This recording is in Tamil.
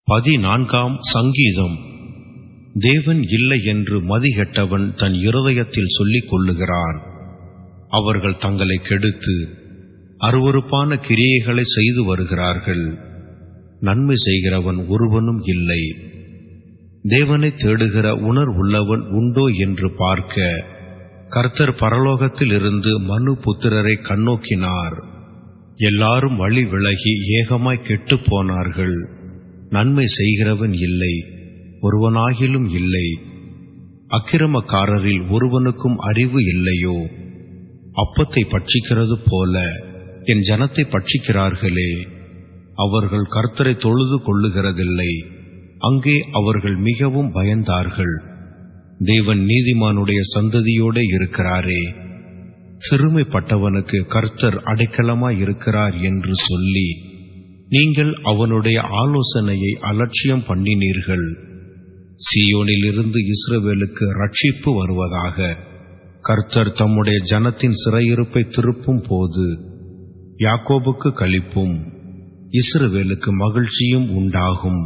14 சங்கீதம். தேவன் இல்லை என்று மதிகெட்டவன் தன் இருதயத்தில் சொல்லிக் கொள்ளுகிறான். அவர்கள் தங்களை கெடுத்து அருவருப்பான கிரியைகளை செய்து வருகிறார்கள். நன்மை செய்கிறவன் ஒருவனும் இல்லை. தேவனை தேடுகிற உணர்வுள்ளவன் உண்டோ என்று பார்க்க கர்த்தர் பரலோகத்தில் இருந்து மனு புத்திரரை கண்ணோக்கினார். எல்லாரும் வழி விலகி ஏகமாய் கெட்டுப் போனார்கள். நன்மை செய்கிறவன் இல்லை, ஒருவனாகிலும் இல்லை. அக்கிரமக்காரரில் ஒருவனுக்கும் அறிவு இல்லையோ? அப்பத்தை பட்சிக்கிறது போல என் ஜனத்தை பட்சிக்கிறார்களே. அவர்கள் கர்த்தரை தொழுது கொள்ளுகிறதில்லை. அங்கே அவர்கள் மிகவும் பயந்தார்கள். தேவன் நீதிமானுடைய சந்ததியோடு இருக்கிறாரே. சிறுமைப்பட்டவனுக்கு கர்த்தர் அடைக்கலமாய் இருக்கிறார் என்று சொல்லி நீங்கள் அவனுடைய ஆலோசனையை அலட்சியம் பண்ணினீர்கள். சீயோனிலிருந்து இஸ்ரவேலுக்கு ரட்சிப்பு வருவதாக. கர்த்தர் தம்முடைய ஜனத்தின் சிறையிருப்பை திருப்பும் போது யாக்கோபுக்கு களிப்பும் இஸ்ரவேலுக்கு மகிழ்ச்சியும் உண்டாகும்.